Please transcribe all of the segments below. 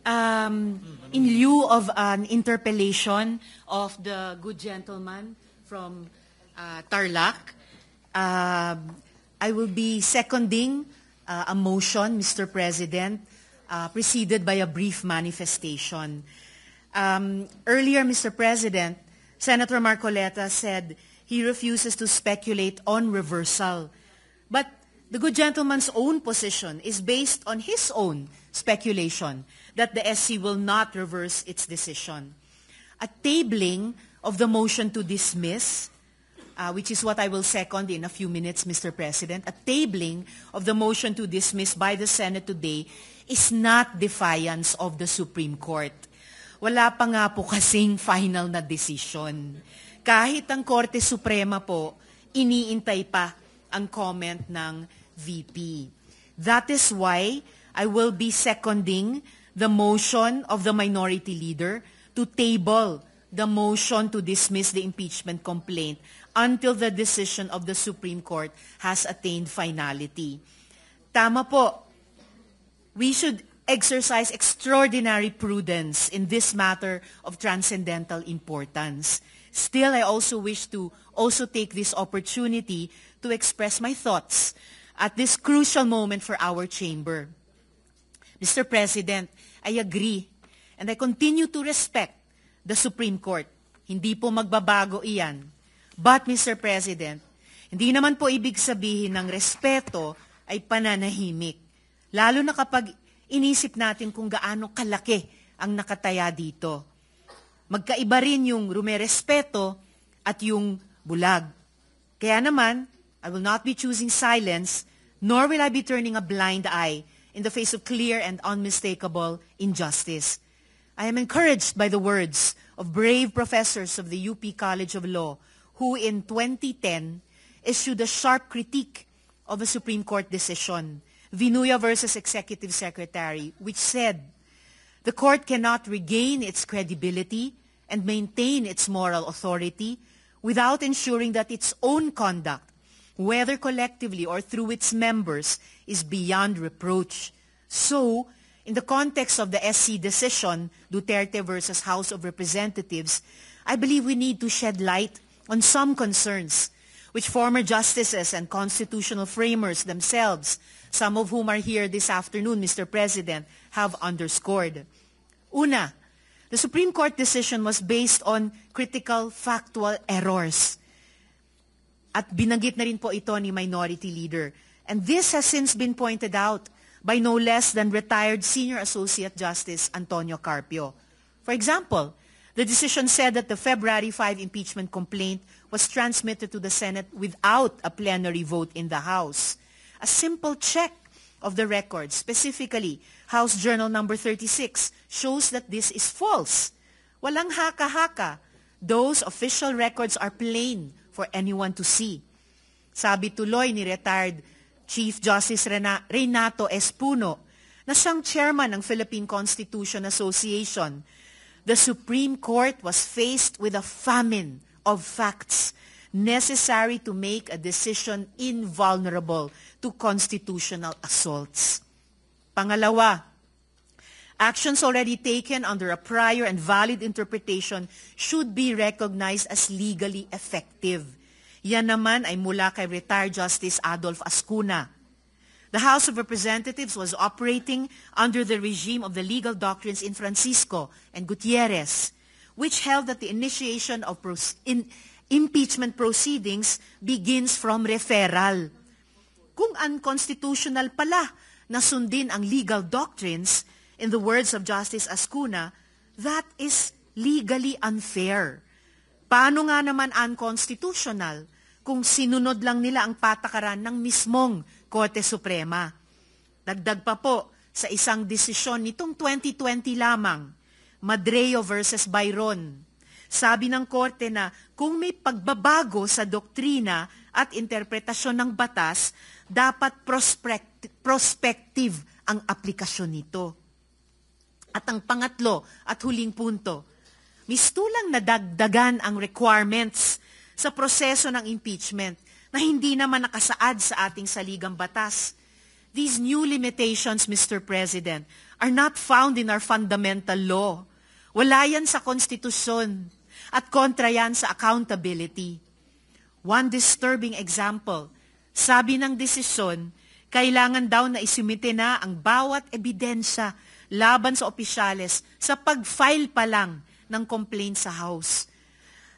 In lieu of an interpellation of the good gentleman from Tarlac, I will be seconding a motion, Mr. President, preceded by a brief manifestation. Earlier, Mr. President, Senator Marcoleta said he refuses to speculate on reversal. But the good gentleman's own position is based on his own speculation that the SC will not reverse its decision. A tabling of the motion to dismiss, which is what I will second in a few minutes, Mr. President, a tabling of the motion to dismiss by the Senate today is not defiance of the Supreme Court. Wala pa nga po kasing final na decision. Kahit ang Korte Suprema po, iniintay pa ang comment ng VP. That is why I will be seconding the motion of the minority leader to table the motion to dismiss the impeachment complaint until the decision of the Supreme Court has attained finality. Tama po. We should exercise extraordinary prudence in this matter of transcendental importance. Still, I also wish to take this opportunity to express my thoughts at this crucial moment for our chamber. Mr. President, I agree and I continue to respect the Supreme Court. Hindi po magbabago iyan. But, Mr. President, hindi naman po ibig sabihin ng respeto ay pananahimik. Lalo na kapag inisip natin kung gaano kalaki ang nakataya dito. Magkaiba rin yung rumerespeto at yung bulag. Kaya naman, I will not be choosing silence, nor will I be turning a blind eye in the face of clear and unmistakable injustice. I am encouraged by the words of brave professors of the UP College of Law who in 2010 issued a sharp critique of a Supreme Court decision, Vinuya versus Executive Secretary, which said, the court cannot regain its credibility and maintain its moral authority without ensuring that its own conduct, whether collectively or through its members, is beyond reproach. So, in the context of the SC decision, Duterte versus House of Representatives, I believe we need to shed light on some concerns which former justices and constitutional framers themselves, some of whom are here this afternoon, Mr. President, have underscored. Una, the Supreme Court decision was based on critical factual errors. At binanggit na rin po ito ni Minority Leader. And this has since been pointed out by no less than retired Senior Associate Justice Antonio Carpio. For example, the decision said that the February 5 impeachment complaint was transmitted to the Senate without a plenary vote in the House. A simple check of the records, specifically House Journal number 36, shows that this is false. Walang haka-haka. Those official records are plain for anyone to see. Sabi tuloy ni retired Chief Justice Renato Espuno, na siyang chairman ng Philippine Constitution Association, the Supreme Court was faced with a famine of facts necessary to make a decision invulnerable to constitutional assaults. Pangalawa, actions already taken under a prior and valid interpretation should be recognized as legally effective. Yan naman ay mula kay retired Justice Adolf Ascuna. The House of Representatives was operating under the regime of the legal doctrines in Francisco and Gutierrez, which held that the initiation of impeachment proceedings begins from referral. Kung unconstitutional pala na sundin ang legal doctrines, in the words of Justice Ascuna, that is legally unfair. Paano nga naman unconstitutional kung sinunod lang nila ang patakaran ng mismong Korte Suprema? Dagdag pa po sa isang desisyon nitong 2020 lamang, Madreo versus Byron. Sabi ng Korte na kung may pagbabago sa doktrina at interpretasyon ng batas, dapat prospective ang aplikasyon nito. At ang pangatlo at huling punto, mistulang nadagdagan ang requirements sa proseso ng impeachment na hindi naman nakasaad sa ating saligang batas. These new limitations, Mr. President, are not found in our fundamental law. Wala yan sa konstitusyon at kontra yan sa accountability. One disturbing example, sabi ng desisyon, kailangan daw na isumite na ang bawat ebidensya laban sa opisyales sa pag-file pa lang ng complaint sa House.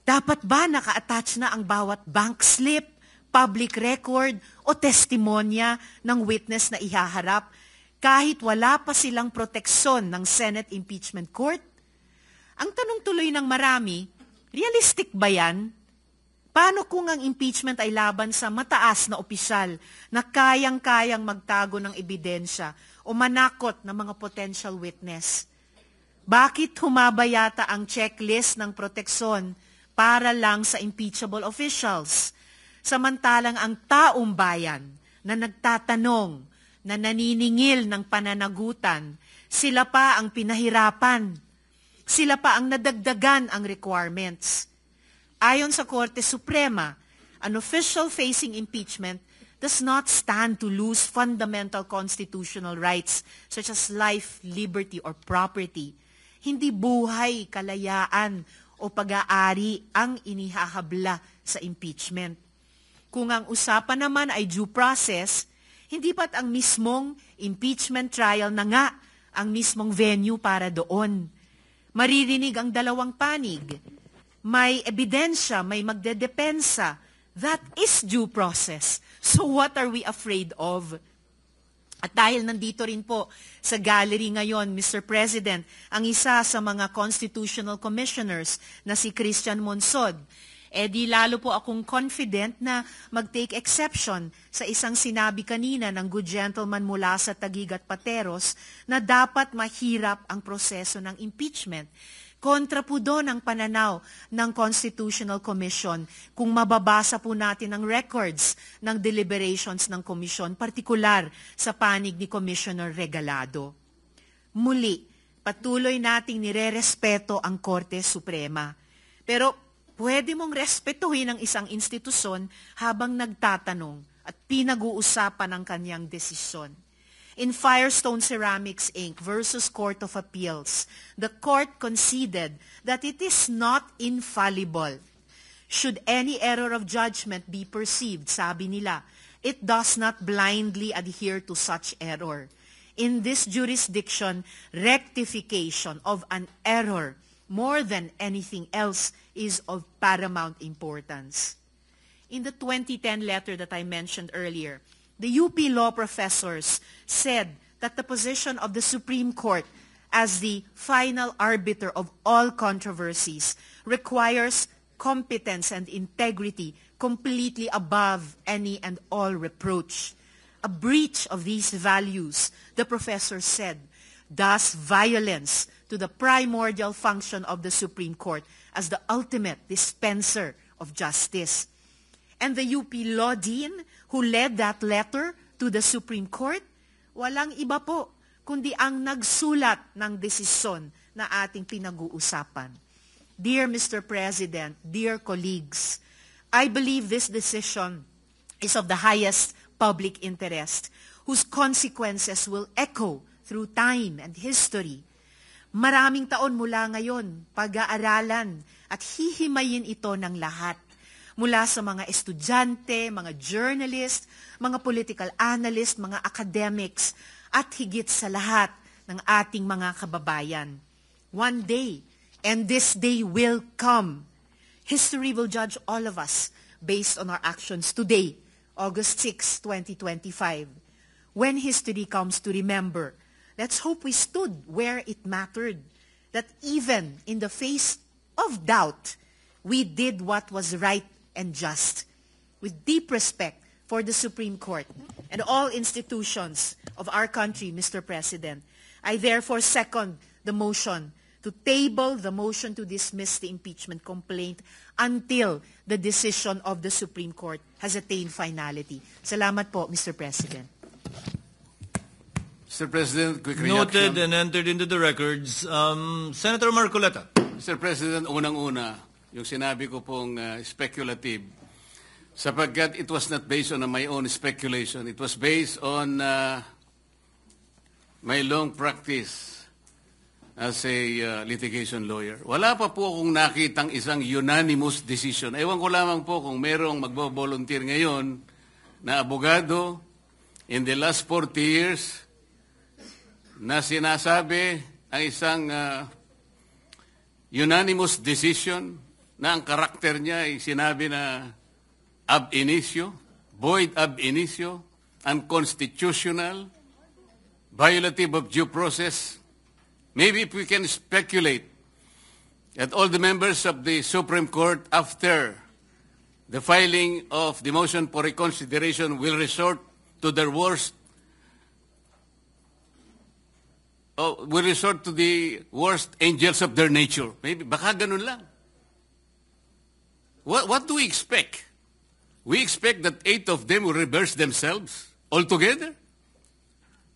Dapat ba naka-attach na ang bawat bank slip, public record o testimonya ng witness na ihaharap kahit wala pa silang proteksyon ng Senate Impeachment Court? Ang tanong tuloy ng marami, realistic ba yan? Paano kung ang impeachment ay laban sa mataas na opisyal na kayang-kayang magtago ng ebidensya o manakot ng mga potential witness? Bakit humaba yata ang checklist ng proteksyon para lang sa impeachable officials? Samantalang ang taong bayan na nagtatanong, na naniningil ng pananagutan, sila pa ang pinahirapan. Sila pa ang nadagdagan ang requirements. Ayon sa Korte Suprema, an official facing impeachment does not stand to lose fundamental constitutional rights such as life, liberty, or property. Hindi buhay, kalayaan, o pag-aari ang inihahabla sa impeachment. Kung ang usapan naman ay due process, hindi ba't ang mismong impeachment trial na nga ang mismong venue para doon? Maririnig ang dalawang panig. May ebidensya, may magdedepensa. That is due process. So what are we afraid of? At dahil nandito rin po sa gallery ngayon, Mr. President, ang isa sa mga constitutional commissioners na si Christian Monsod, di lalo po akong confident na mag-take exception sa isang sinabi kanina ng good gentleman mula sa Taguig at Pateros na dapat mahirap ang proseso ng impeachment. Kontra po doon ang pananaw ng Constitutional Commission kung mababasa po natin ang records ng deliberations ng komisyon, partikular sa panig ni Commissioner Regalado. Muli, patuloy nating nirerespeto ang Korte Suprema. Pero pwede mong respetuhin ang isang institusyon habang nagtatanong at pinag-uusapan ang kanyang desisyon. In Firestone Ceramics Inc. versus Court of Appeals, the court conceded that it is not infallible. Should any error of judgment be perceived, sabi nila, it does not blindly adhere to such error. In this jurisdiction, rectification of an error more than anything else is of paramount importance. In the 2010 letter that I mentioned earlier, the UP law professors said that the position of the Supreme Court as the final arbiter of all controversies requires competence and integrity completely above any and all reproach. A breach of these values, the professor said, does violence to the primordial function of the Supreme Court as the ultimate dispenser of justice. And the UP Law Dean who led that letter to the Supreme Court, walang iba po kundi ang nagsulat ng desisyon na ating pinag-uusapan. Dear Mr. President, dear colleagues, I believe this decision is of the highest public interest, whose consequences will echo through time and history. Maraming taon mula ngayon, pag-aaralan at hihimayin ito ng lahat. Mula sa mga estudyante, mga journalist, mga political analyst, mga academics, at higit sa lahat ng ating mga kababayan. One day, and this day will come, history will judge all of us based on our actions today, August 6, 2025. When history comes to remember, let's hope we stood where it mattered, that even in the face of doubt, we did what was right and just. With deep respect for the Supreme Court and all institutions of our country, Mr. President, I therefore second the motion to table the motion to dismiss the impeachment complaint until the decision of the Supreme Court has attained finality. Salamat po, Mr. President. Mr. President, quick Noted reaction. and entered into the records. Senator Marcoleta. Mr. President, unang-una, yung sinabi ko pong speculative, sapagkat it was not based on my own speculation. It was based on my long practice as a litigation lawyer. Wala pa po akong nakitang isang unanimous decision. Ewan ko lamang po kung merong magbo-volunteer ngayon na abogado in the last 40 years na sinasabi ang isang unanimous decision na ang karakter niya ay sinabi na ab initio, void ab initio, unconstitutional, violative of due process. Maybe if we can speculate that all the members of the Supreme Court, after the filing of the motion for reconsideration, will resort to their worst, will resort to the worst angels of their nature. Maybe, baka ganun lang. What do we expect? We expect that 8 of them will reverse themselves altogether.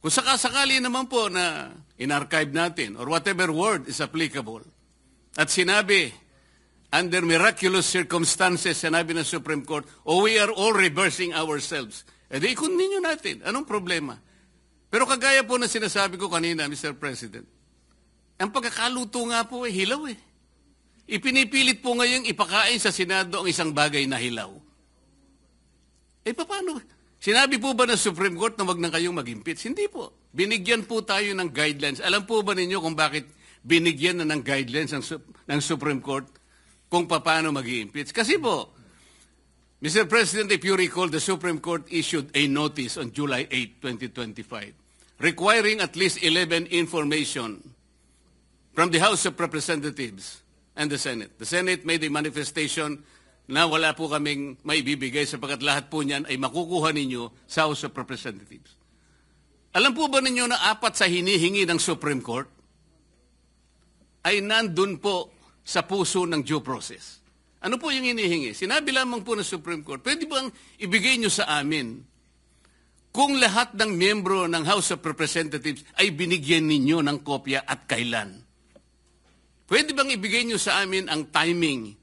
Kung sakasakali naman po na in-archive natin or whatever word is applicable at sinabi, under miraculous circumstances, sinabi ng Supreme Court, we are all reversing ourselves. E di continue natin. Anong problema? Pero kagaya po na sinasabi ko kanina, Mr. President, ang pagkakaluto nga po hilaw eh. Ipinipilit po ngayong ipakain sa Senado ang isang bagay na hilaw. Paano? Sinabi po ba ng Supreme Court na wag na kayong mag-impeach? Hindi po. Binigyan po tayo ng guidelines. Alam po ba ninyo kung bakit binigyan na ng guidelines ng Supreme Court kung paano mag-impeach? Kasi po, Mr. President, if you recall, the Supreme Court issued a notice on July 8, 2025, requiring at least 11 information from the House of Representatives and the Senate. The Senate made a manifestation na wala po kaming maibibigay sapagkat lahat po niyan ay makukuha ninyo sa House of Representatives. Alam po ba ninyo na 4 sa hinihingi ng Supreme Court ay nandun po sa puso ng due process? Ano po yung hinihingi? Sinabi lamang po ng Supreme Court, pwede bang ibigay nyo sa amin kung lahat ng miyembro ng House of Representatives ay binigyan ninyo ng kopya at kailan? Pwede bang ibigay nyo sa amin ang timing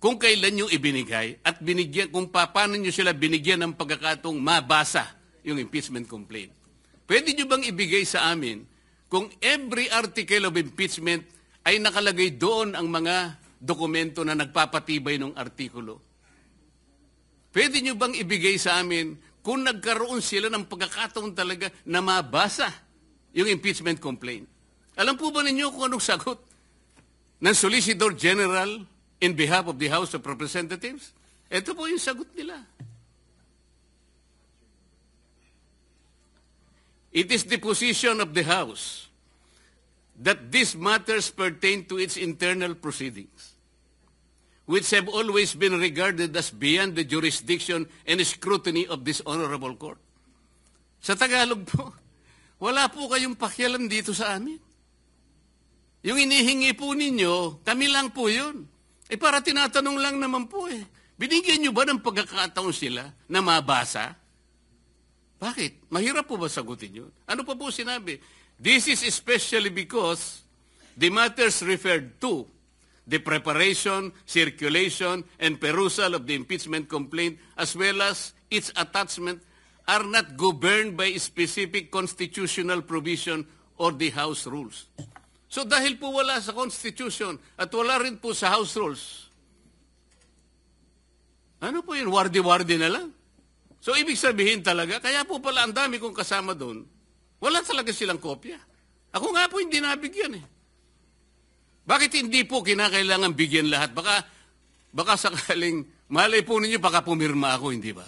kung kailan nyo ibinigay at binigyan, kung paano nyo sila binigyan ng pagkakataong mabasa yung impeachment complaint. Pwede nyo bang ibigay sa amin kung every article of impeachment ay nakalagay doon ang mga dokumento na nagpapatibay ng artikulo? Pwede nyo bang ibigay sa amin kung nagkaroon sila ng pagkakataon talaga na mabasa yung impeachment complaint? Alam po ba ninyo kung anong sagot ng Solicitor General in behalf of the House of Representatives? Ito po yung sagot nila. It is the position of the House that these matters pertain to its internal proceedings, which have always been regarded as beyond the jurisdiction and scrutiny of this honorable court. Sa Tagalog po, wala po kayong pakialam dito sa amin. Yung inihingi po ninyo, kami lang po yun. Para tinatanong lang naman po binigyan nyo ba ng pagkakataon sila na mabasa? Bakit? Mahirap po ba sagutin yun? Ano pa po sinabi? This is especially because the matters referred to, the preparation, circulation, and perusal of the impeachment complaint, as well as its attachment, are not governed by specific constitutional provision or the House rules. So dahil po wala sa Constitution at wala rin po sa House rules, ano po yun? Wardi-wardi na lang. So ibig sabihin talaga, kaya po pala ang dami kong kasama doon, wala talaga silang kopya. Ako nga po hindi nabigyan Bakit hindi po kinakailangan bigyan lahat? Baka sakaling, malay po ninyo, baka pumirma ako, hindi ba?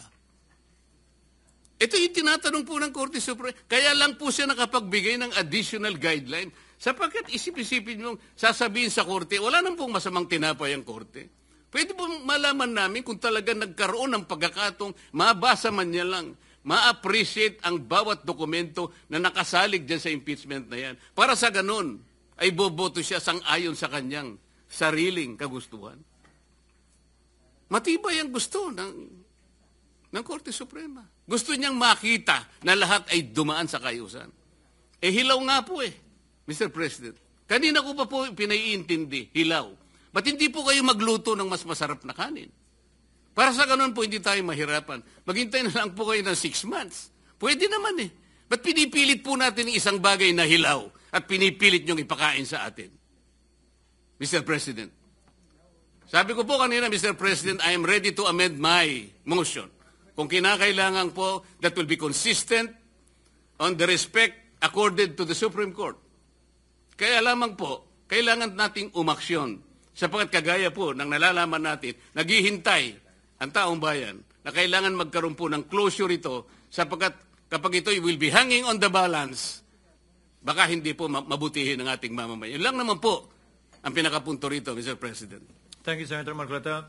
Ito yung tinatanong po ng Korte Suprema. Kaya lang po siya nakapagbigay ng additional guideline. Sapagkat isip-isipin nyo, sasabihin sa Korte, wala nang pong masamang tinapay ang Korte. Pwede po malaman namin kung talaga nagkaroon ng pagkakatong mabasa man niya lang, ma-appreciate ang bawat dokumento na nakasalig dyan sa impeachment na yan. Para sa ganun, ay boboto siya sang-ayon sa kanyang sariling kagustuhan. Matibay ang gusto ng Korte Suprema. Gusto niyang makita na lahat ay dumaan sa kayusan. Hilaw nga po Mr. President. Kanina ko pa po pinaiintindi, hilaw. Ba't hindi po kayo magluto ng mas masarap na kanin? Para sa ganun po, hindi tayo mahirapan. Maghintay na lang po kayo ng 6 months. Pwede naman eh. Ba't pinipilit po natin ng isang bagay na hilaw at pinipilit niyong ipakain sa atin? Mr. President. Sabi ko po kanina, Mr. President, I am ready to amend my motion. Kung kinakailangan po, that will be consistent on the respect accorded to the Supreme Court. Kaya lamang po, kailangan nating umaksyon sapagkat kagaya po ng nalalaman natin, naghihintay ang taong bayan na kailangan magkaroon po ng closure ito sapagkat kapag ito will be hanging on the balance, baka hindi po mabutihin ang ating mamamayan. Yun lang naman po ang pinakapunto rito, Mr. President. Thank you, Senator Marcoleta.